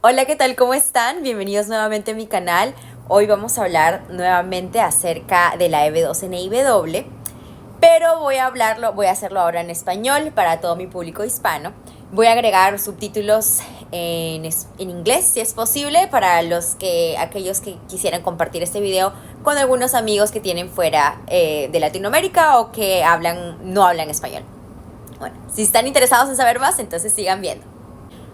Hola, ¿qué tal? ¿Cómo están? Bienvenidos nuevamente a mi canal. Hoy vamos a hablar nuevamente acerca de la EB2 en EIW, pero voy a hacerlo ahora en español para todo mi público hispano. Voy a agregar subtítulos en inglés, si es posible, para aquellos que quisieran compartir este video con algunos amigos que tienen fuera de Latinoamérica o que no hablan español. Bueno, si están interesados en saber más, entonces sigan viendo.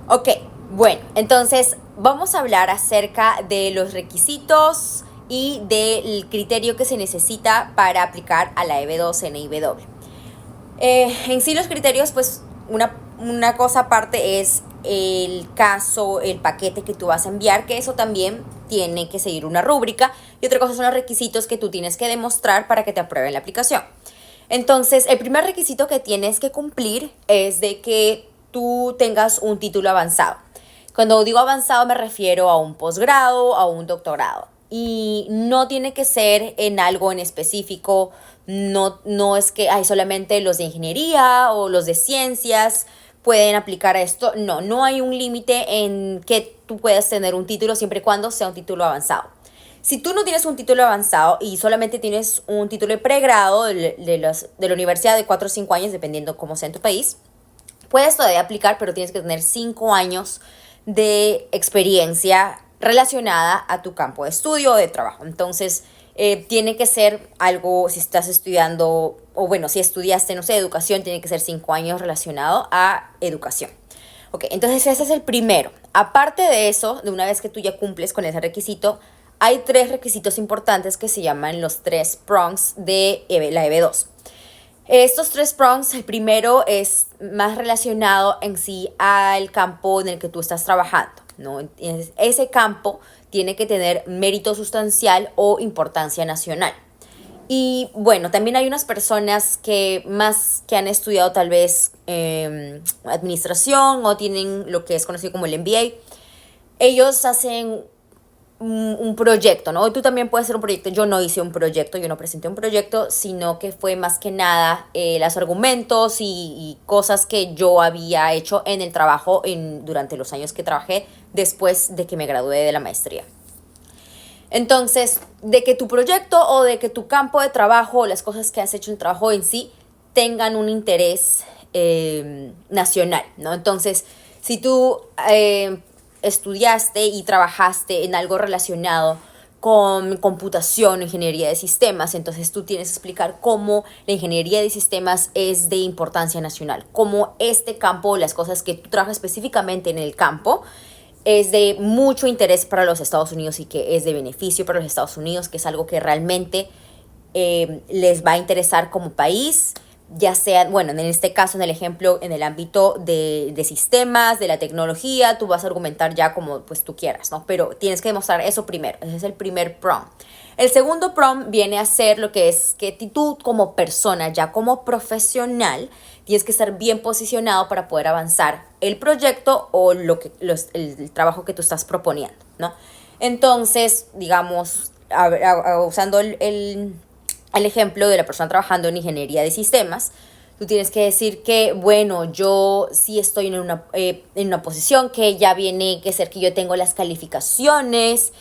Ok, bueno, entonces vamos a hablar acerca de los requisitos y del criterio que se necesita para aplicar a la EB2 en EIW. En sí los criterios, pues una cosa aparte es el caso, el paquete que tú vas a enviar, que eso también tiene que seguir una rúbrica, y otra cosa son los requisitos que tú tienes que demostrar para que te aprueben la aplicación. Entonces, el primer requisito que tienes que cumplir es de que tú tengas un título avanzado. Cuando digo avanzado me refiero a un posgrado, a un doctorado. Y no tiene que ser en algo en específico. No es que hay solamente los de ingeniería o los de ciencias pueden aplicar a esto. No hay un límite en que tú puedas tener un título siempre y cuando sea un título avanzado. Si tú no tienes un título avanzado y solamente tienes un título de pregrado de la universidad de 4 o 5 años, dependiendo cómo sea en tu país, puedes todavía aplicar, pero tienes que tener 5 años de experiencia relacionada a tu campo de estudio o de trabajo. Entonces, tiene que ser algo, si estás estudiando, o bueno, si estudiaste, no sé, educación, tiene que ser 5 años relacionado a educación. Ok, entonces ese es el primero. Aparte de eso, de una vez que tú ya cumples con ese requisito, hay 3 requisitos importantes que se llaman los 3 prongs de la EB2. Estos 3 prongs, el primero es más relacionado en sí al campo en el que tú estás trabajando, ¿no? Ese campo tiene que tener mérito sustancial o importancia nacional. Y bueno, también hay unas personas que han estudiado tal vez administración o tienen lo que es conocido como el MBA. Ellos hacen un proyecto, ¿no? Tú también puedes hacer un proyecto. Yo no hice un proyecto, yo no presenté un proyecto, sino que fue más que nada los argumentos y cosas que yo había hecho en el trabajo durante los años que trabajé después de que me gradué de la maestría. Entonces, de que tu proyecto o de que tu campo de trabajo, las cosas que has hecho en el trabajo en sí, tengan un interés nacional, ¿no? Entonces, si tú estudiaste y trabajaste en algo relacionado con computación, ingeniería de sistemas, entonces tú tienes que explicar cómo la ingeniería de sistemas es de importancia nacional, cómo este campo, las cosas que tú trabajas específicamente en el campo, es de mucho interés para los Estados Unidos y que es de beneficio para los Estados Unidos, que es algo que realmente les va a interesar como país, ya sea, bueno, en este caso, en el ejemplo, en el ámbito de sistemas, de la tecnología, tú vas a argumentar ya como pues tú quieras, ¿no? Pero tienes que demostrar eso primero, ese es el primer prong. El segundo prong viene a ser lo que es que tú como persona, ya como profesional, tienes que estar bien posicionado para poder avanzar el proyecto o el trabajo que tú estás proponiendo, ¿no? Entonces, digamos, usando el ejemplo de la persona trabajando en ingeniería de sistemas, tú tienes que decir que, bueno, yo sí estoy en una posición que ya viene que ser que yo tengo las calificaciones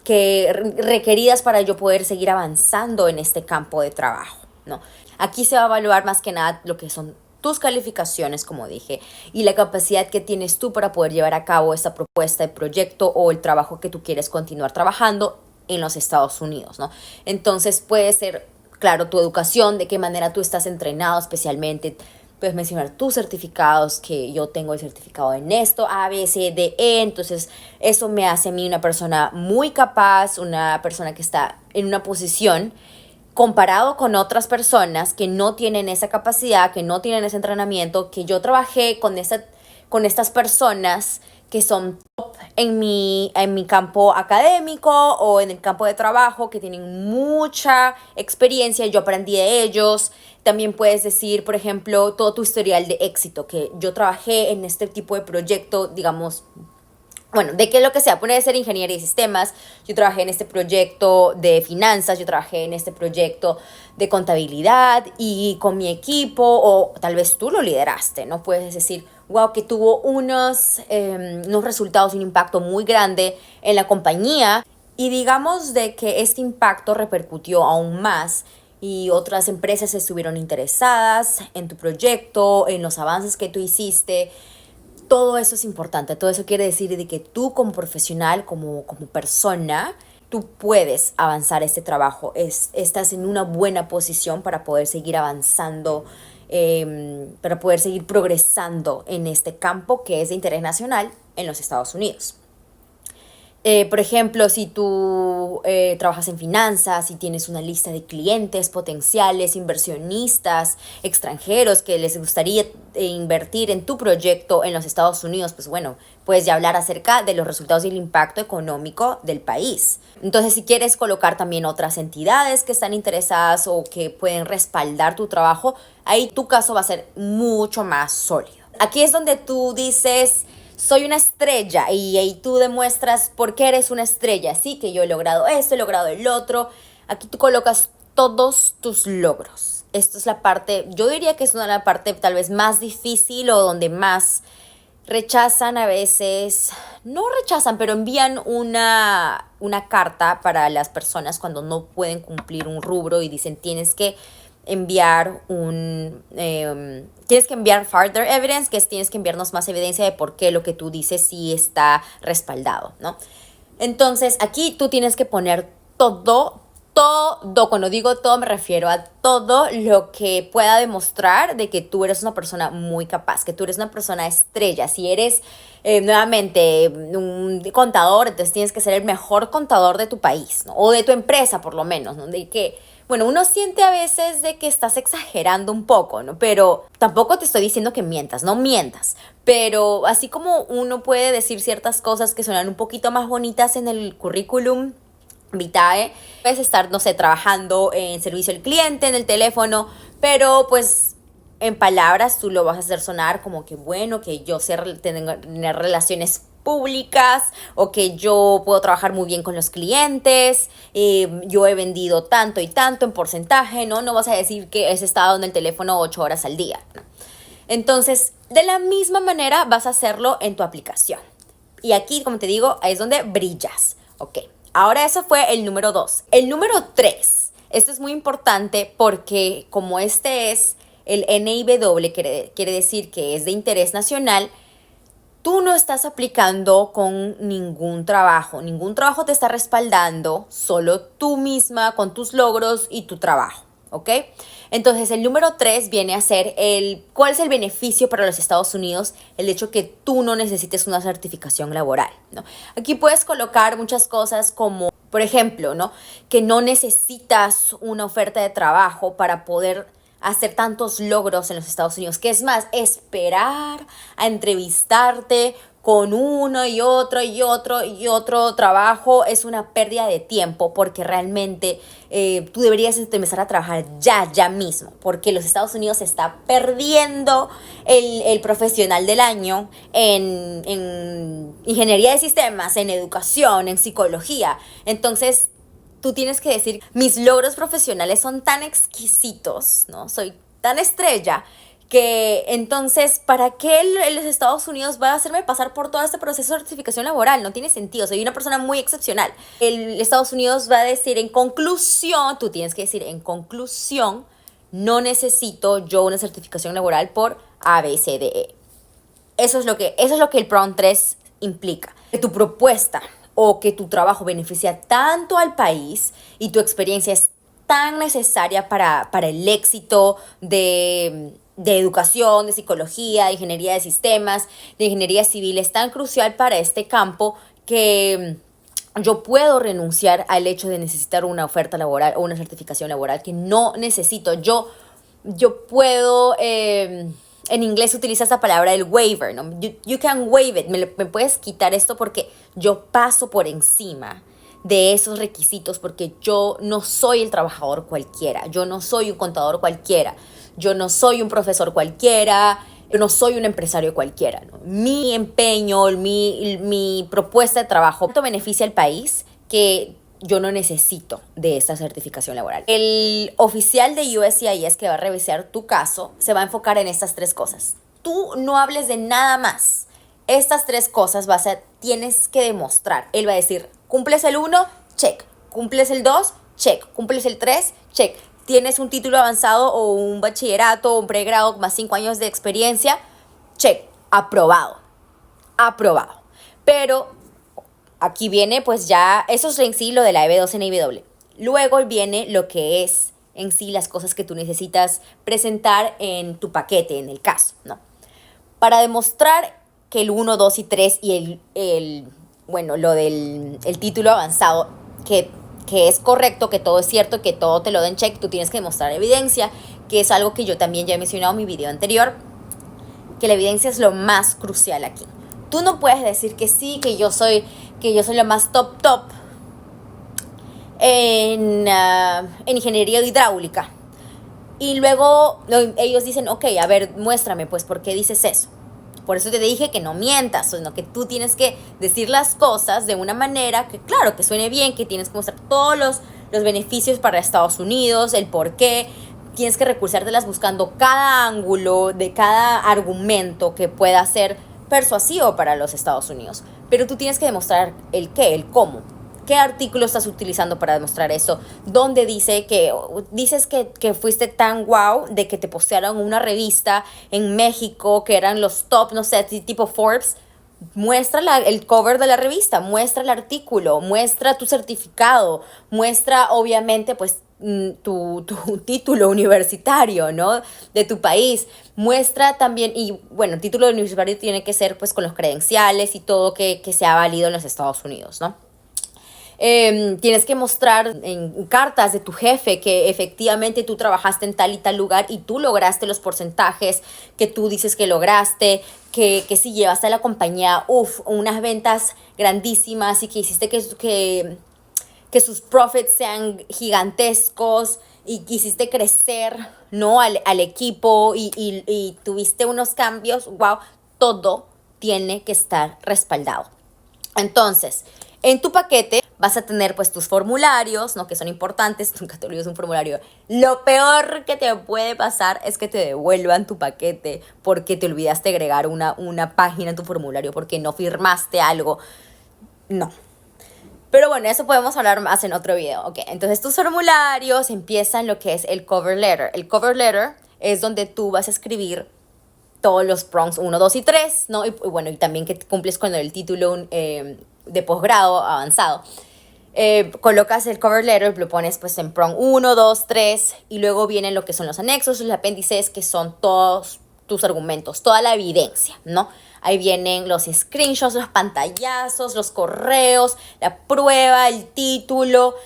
requeridas para yo poder seguir avanzando en este campo de trabajo, ¿no? Aquí se va a evaluar más que nada lo que son tus calificaciones, como dije, y la capacidad que tienes tú para poder llevar a cabo esta propuesta de proyecto o el trabajo que tú quieres continuar trabajando en los Estados Unidos, ¿no? Entonces puede ser, claro, tu educación, de qué manera tú estás entrenado especialmente. Puedes mencionar tus certificados, que yo tengo el certificado en esto, A, B, C, D, E. Entonces eso me hace a mí una persona muy capaz, una persona que está en una posición comparado con otras personas que no tienen esa capacidad, que no tienen ese entrenamiento, que yo trabajé con estas personas que son top en mi campo académico o en el campo de trabajo, que tienen mucha experiencia, yo aprendí de ellos. También puedes decir, por ejemplo, todo tu historial de éxito, que yo trabajé en este tipo de proyecto, digamos, bueno, de qué lo que sea, puede ser ingeniería de sistemas, yo trabajé en este proyecto de finanzas, yo trabajé en este proyecto de contabilidad y con mi equipo, o tal vez tú lo lideraste, ¿no? Puedes decir, wow, que tuvo unos resultados, un impacto muy grande en la compañía. Y digamos de que este impacto repercutió aún más y otras empresas estuvieron interesadas en tu proyecto, en los avances que tú hiciste. Todo eso es importante, todo eso quiere decir de que tú como profesional, como persona, tú puedes avanzar este trabajo, estás en una buena posición para poder seguir avanzando, para poder seguir progresando en este campo que es de interés nacional en los Estados Unidos. Por ejemplo, si tú trabajas en finanzas y tienes una lista de clientes potenciales, inversionistas extranjeros que les gustaría invertir en tu proyecto en los Estados Unidos, pues bueno, puedes ya hablar acerca de los resultados y el impacto económico del país. Entonces, si quieres colocar también otras entidades que están interesadas o que pueden respaldar tu trabajo, ahí tu caso va a ser mucho más sólido. Aquí es donde tú dices: soy una estrella, y ahí tú demuestras por qué eres una estrella. Sí, que yo he logrado esto, he logrado el otro. Aquí tú colocas todos tus logros. Esto es la parte, yo diría que es una de las partes tal vez más difícil o donde más rechazan a veces, no rechazan, pero envían una carta para las personas cuando no pueden cumplir un rubro y dicen tienes que enviar tienes que enviar further evidence, que es tienes que enviarnos más evidencia de por qué lo que tú dices sí está respaldado, ¿no? Entonces, aquí tú tienes que poner todo, cuando digo todo me refiero a todo lo que pueda demostrar de que tú eres una persona muy capaz, que tú eres una persona estrella. Si eres nuevamente un contador, entonces tienes que ser el mejor contador de tu país, ¿no? O de tu empresa por lo menos, ¿no? De que, bueno, uno siente a veces de que estás exagerando un poco, ¿no? Pero tampoco te estoy diciendo que mientas, no mientas. Pero así como uno puede decir ciertas cosas que suenan un poquito más bonitas en el currículum vitae, puedes estar, no sé, trabajando en servicio al cliente, en el teléfono, pero pues en palabras tú lo vas a hacer sonar como que bueno, que yo sé tener relaciones públicas o que yo puedo trabajar muy bien con los clientes, yo he vendido tanto y tanto en porcentaje, ¿no? No vas a decir que has estado en el teléfono 8 horas al día, ¿no? Entonces, de la misma manera vas a hacerlo en tu aplicación. Y aquí, como te digo, es donde brillas, ¿ok? Ahora eso fue el número 2. El número 3, esto es muy importante porque como este es el NIW, quiere decir que es de interés nacional, tú no estás aplicando con ningún trabajo te está respaldando, solo tú misma con tus logros y tu trabajo, ¿ok? Entonces el número 3 viene a ser ¿cuál es el beneficio para los Estados Unidos? El hecho que tú no necesites una certificación laboral, ¿no? Aquí puedes colocar muchas cosas como, por ejemplo, ¿no? Que no necesitas una oferta de trabajo para poder hacer tantos logros en los Estados Unidos, que es más, esperar a entrevistarte con uno y otro y otro y otro trabajo es una pérdida de tiempo, porque realmente tú deberías empezar a trabajar ya mismo, porque los Estados Unidos está perdiendo el profesional del año en ingeniería de sistemas, en educación, en psicología. Entonces tú tienes que decir, mis logros profesionales son tan exquisitos, ¿no? Soy tan estrella que entonces, ¿para qué los Estados Unidos va a hacerme pasar por todo este proceso de certificación laboral? No tiene sentido, soy una persona muy excepcional. El Estados Unidos va a decir, en conclusión, tú tienes que decir, en conclusión, no necesito yo una certificación laboral por A, B, C, D, E. Eso es lo que el PROM 3 implica. Que tu propuesta o que tu trabajo beneficia tanto al país y tu experiencia es tan necesaria para el éxito de educación, de psicología, de ingeniería de sistemas, de ingeniería civil, es tan crucial para este campo que yo puedo renunciar al hecho de necesitar una oferta laboral o una certificación laboral que no necesito. Yo puedo... en inglés se utiliza esa palabra, el waiver, ¿no? You can waive it. Me puedes quitar esto porque yo paso por encima de esos requisitos, porque yo no soy el trabajador cualquiera, yo no soy un contador cualquiera, yo no soy un profesor cualquiera, yo no soy un empresario cualquiera, ¿no? Mi empeño, mi propuesta de trabajo tanto beneficia al país que yo no necesito de esta certificación laboral. El oficial de USCIS que va a revisar tu caso se va a enfocar en estas 3 cosas. tú no hables de nada más. Estas 3 cosas tienes que demostrar. Él va a decir, cumples el 1, check. Cumples el 2, check. Cumples el 3, check. Tienes un título avanzado o un bachillerato o un pregrado más 5 años de experiencia, check. Aprobado. Aprobado. Pero aquí viene pues ya, eso es en sí lo de la EB2 Luego viene lo que es en sí las cosas que tú necesitas presentar en tu paquete, en el caso, ¿no? Para demostrar que el 1, 2 y 3 y lo del el título avanzado, que es correcto, que todo es cierto, que todo te lo den check, tú tienes que demostrar evidencia, que es algo que yo también ya he mencionado en mi video anterior, que la evidencia es lo más crucial aquí. Tú no puedes decir que sí, que yo soy lo más top en ingeniería hidráulica. Y luego ellos dicen, ok, a ver, muéstrame, pues, ¿por qué dices eso? Por eso te dije que no mientas, sino que tú tienes que decir las cosas de una manera que, claro, que suene bien, que tienes que mostrar todos los beneficios para Estados Unidos, el por qué. Tienes que recursártelas buscando cada ángulo de cada argumento que pueda ser persuasivo para los Estados Unidos. Pero tú tienes que demostrar el qué, el cómo. ¿Qué artículo estás utilizando para demostrar eso? ¿Dónde dices que fuiste tan guau de que te postearon una revista en México que eran los top, no sé, tipo Forbes? Muestra el cover de la revista, muestra el artículo, muestra tu certificado, muestra obviamente pues tu título universitario, ¿no? De tu país. Muestra también, y bueno, título universitario tiene que ser pues con los credenciales y todo que sea válido en los Estados Unidos, ¿no? Tienes que mostrar en cartas de tu jefe que efectivamente tú trabajaste en tal y tal lugar y tú lograste los porcentajes que tú dices que lograste, que si llevaste a la compañía unas ventas grandísimas y que hiciste que sus profits sean gigantescos y quisiste crecer, ¿no? al equipo y tuviste unos cambios, wow, todo tiene que estar respaldado. Entonces, en tu paquete vas a tener pues tus formularios, ¿no? Que son importantes, nunca te olvides un formulario. Lo peor que te puede pasar es que te devuelvan tu paquete porque te olvidaste agregar una página en tu formulario, porque no firmaste algo. No. Pero bueno, eso podemos hablar más en otro video. Ok, entonces tus formularios empiezan lo que es el cover letter. El cover letter es donde tú vas a escribir todos los prongs 1, 2 y 3, ¿no? Y bueno, y también que cumples con el título de posgrado avanzado. Colocas el cover letter, lo pones pues en prong 1, 2, 3 y luego vienen lo que son los anexos, los apéndices, que son todos tus argumentos, toda la evidencia, ¿no? Ahí vienen los screenshots, los pantallazos, los correos, la prueba, el título,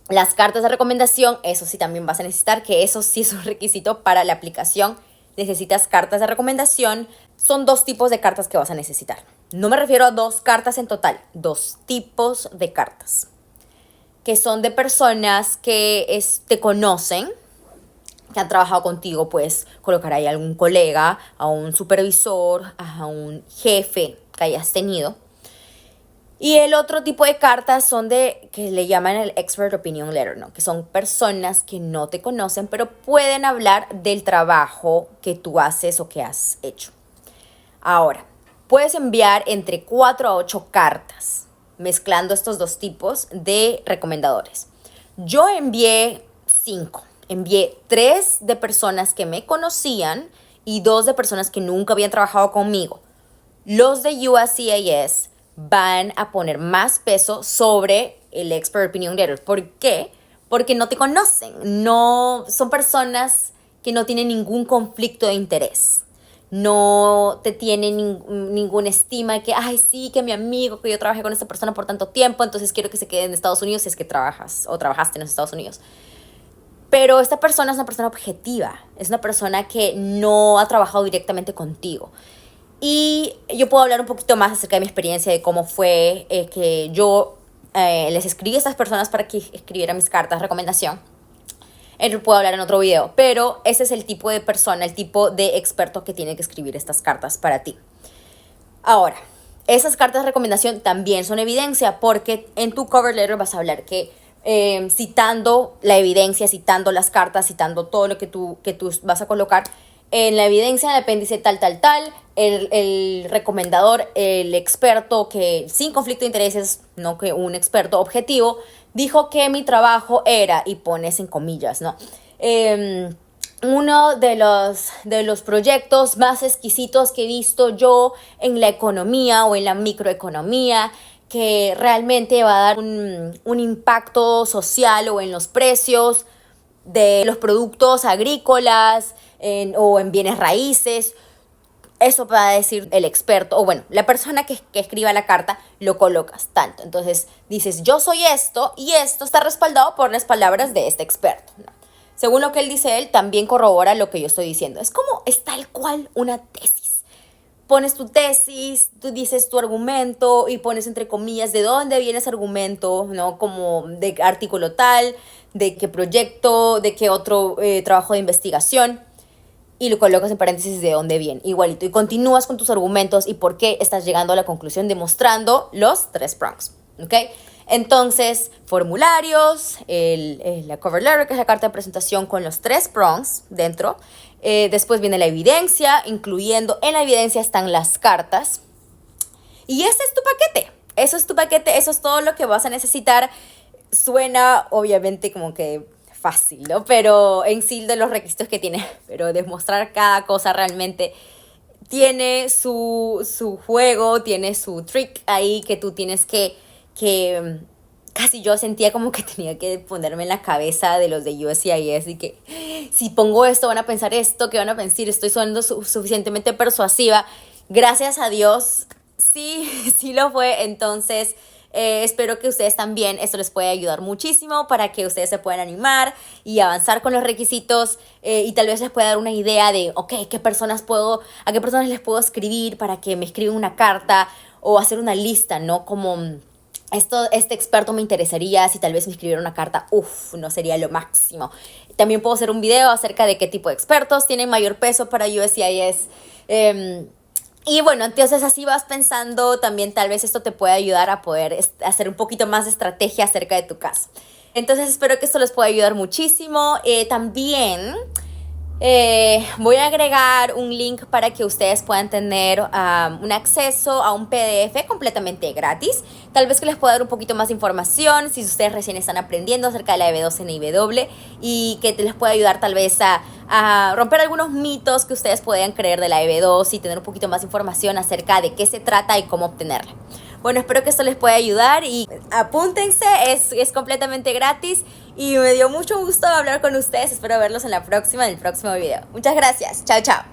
las cartas de recomendación. Eso sí también vas a necesitar, que eso sí es un requisito para la aplicación. Necesitas cartas de recomendación. Son 2 tipos de cartas que vas a necesitar. No me refiero a 2 cartas en total, 2 tipos de cartas. Que son de personas que te conocen, que han trabajado contigo, pues colocar ahí a algún colega, a un supervisor, a un jefe que hayas tenido. Y el otro tipo de cartas son que le llaman el Expert Opinion Letter, ¿no? Que son personas que no te conocen, pero pueden hablar del trabajo que tú haces o que has hecho. Ahora, puedes enviar entre 4 a 8 cartas, mezclando estos 2 tipos de recomendadores. Yo envié 5. Envié 3 de personas que me conocían y 2 de personas que nunca habían trabajado conmigo. Los de USCIS van a poner más peso sobre el Expert Opinion Letter. ¿Por qué? Porque no te conocen. No, son personas que no tienen ningún conflicto de interés. No te tienen ninguna estima de que, ay, sí, que mi amigo, que yo trabajé con esta persona por tanto tiempo, entonces quiero que se quede en Estados Unidos si es que trabajas o trabajaste en los Estados Unidos. Pero esta persona es una persona objetiva, es una persona que no ha trabajado directamente contigo. Y yo puedo hablar un poquito más acerca de mi experiencia, de cómo fue que yo les escribí a estas personas para que escribieran mis cartas de recomendación. Puedo hablar en otro video, pero ese es el tipo de persona, el tipo de experto que tiene que escribir estas cartas para ti. Ahora, esas cartas de recomendación también son evidencia, porque en tu cover letter vas a hablar que citando la evidencia, citando las cartas, citando todo lo que tú vas a colocar, en la evidencia del apéndice tal, el recomendador, el experto que sin conflicto de intereses, no que un experto objetivo, dijo que mi trabajo era, y pones en comillas, ¿no? Uno de los proyectos más exquisitos que he visto yo en la economía o en la microeconomía, que realmente va a dar un impacto social o en los precios de los productos agrícolas o en bienes raíces. Eso va a decir el experto, o bueno, la persona que escriba la carta, lo colocas tanto. Entonces dices, yo soy esto, y esto está respaldado por las palabras de este experto, ¿no? Según lo que él dice, él también corrobora lo que yo estoy diciendo. Es tal cual una tesis. Pones tu tesis, tú dices tu argumento y pones entre comillas de dónde viene ese argumento, ¿no? Como de artículo tal, de qué proyecto, de qué otro trabajo de investigación. Y lo colocas en paréntesis de dónde viene, igualito. Y continúas con tus argumentos y por qué estás llegando a la conclusión demostrando los 3 prongs, ¿ok? Entonces, formularios, la cover letter, que es la carta de presentación con los 3 prongs dentro. Después viene la evidencia, incluyendo en la evidencia están las cartas. Y ese es tu paquete. Eso es tu paquete, eso es todo lo que vas a necesitar. Suena obviamente como que fácil, ¿no? Pero en sí de los requisitos que tiene, pero demostrar cada cosa realmente tiene su juego, tiene su trick ahí que tú tienes que casi yo sentía como que tenía que ponerme en la cabeza de los de USCIS y que si pongo esto van a pensar esto, que van a pensar, estoy sonando suficientemente persuasiva. Gracias a Dios, sí lo fue. Entonces espero que ustedes también, esto les pueda ayudar muchísimo para que ustedes se puedan animar y avanzar con los requisitos y tal vez les pueda dar una idea de, ok, a qué personas les puedo escribir para que me escriban una carta o hacer una lista, ¿no? Como este experto me interesaría, si tal vez me escribiera una carta, no sería lo máximo. También puedo hacer un video acerca de qué tipo de expertos tienen mayor peso para USCIS. Y bueno, entonces así vas pensando, también tal vez esto te pueda ayudar a poder hacer un poquito más de estrategia acerca de tu caso. Entonces espero que esto les pueda ayudar muchísimo. También voy a agregar un link para que ustedes puedan tener un acceso a un PDF completamente gratis. Tal vez que les pueda dar un poquito más de información si ustedes recién están aprendiendo acerca de la EB2 y que les pueda ayudar tal vez a romper algunos mitos que ustedes puedan creer de la EB2 y tener un poquito más de información acerca de qué se trata y cómo obtenerla. Bueno, espero que esto les pueda ayudar y apúntense, es completamente gratis y me dio mucho gusto hablar con ustedes. Espero verlos en el próximo video. Muchas gracias. Chao, chao.